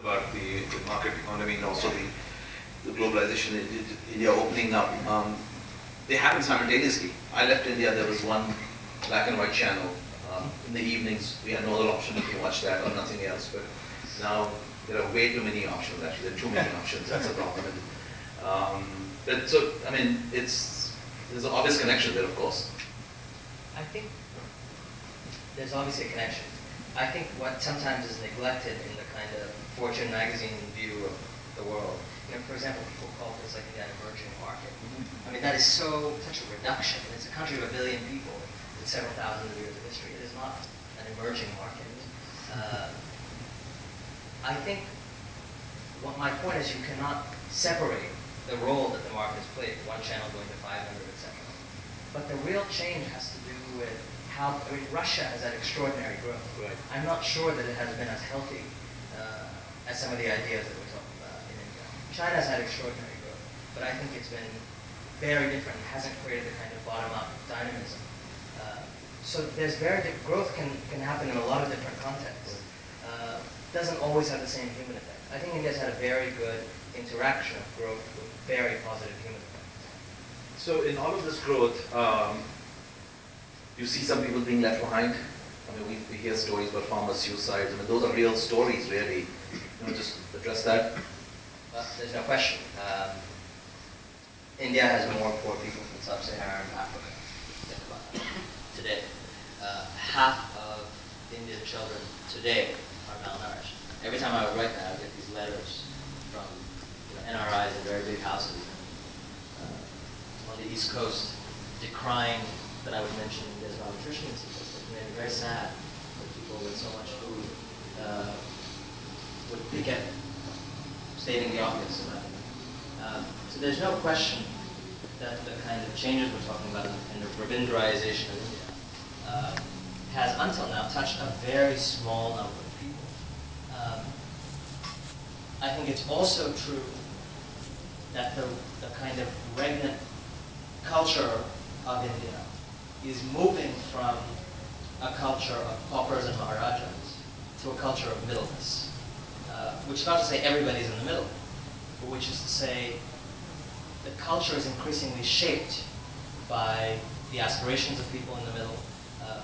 about the market economy and also the globalization, India opening up. They happened simultaneously. I left India, there was one black and white channel. In the evenings, we had no other option to watch that or nothing else. But now there are way too many options. Actually, there are too many options. That's a problem. But so, I mean, there's an obvious connection there, of course. I think there's obviously a connection. I think what sometimes is neglected in the kind of Fortune magazine view of the world, for example, people call this like an emerging market. I mean, that is such a reduction. It's a country of 1 billion people with several thousand years of history. It is not an emerging market. I think what my point is, you cannot separate the role that the market has played, one channel going to 500, etc. But the real change has to do with how, I mean, Russia has had extraordinary growth. Right. I'm not sure that it has been as healthy as some of the ideas that we're talking about in India. China has had extraordinary growth, but I think it's been very different. It hasn't created the kind of bottom-up dynamism. So there's growth can happen in a lot of different contexts. Doesn't always have the same human effect. I think India's had a very good interaction of growth with very positive human effects. So in all of this growth, you see some people being left behind. I mean, we hear stories about farmer suicides. I mean, those are real stories, really. Just address that. There's no question. India has more poor people than sub-Saharan Africa. Think about that. Today, half of Indian children today are malnourished. Every time I would write that, I would get these letters from NRIs in very big houses on the East Coast decrying that I would mention India's malnutrition statistics. And they're very sad that people with so much food would pick at stating the obvious about it. So there's no question that the kind of changes we're talking about in the Ravindrization of India has until now touched a very small number of people. I think it's also true that the kind of regnant culture of India is moving from a culture of paupers and maharajas to a culture of middleness, which is not to say everybody's in the middle, but which is to say the culture is increasingly shaped by the aspirations of people in the middle,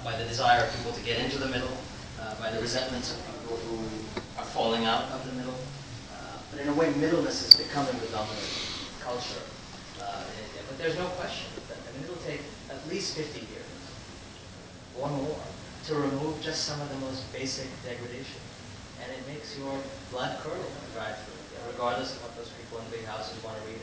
by the desire of people to get into the middle, by the resentments of people who are falling out of the middle. But in a way, middleness is becoming the dominant culture in India. But there's no question that it'll take at least 50 years or more to remove just some of the most basic degradation. And it makes your blood curdle and drive through, regardless of what those people in big houses want to read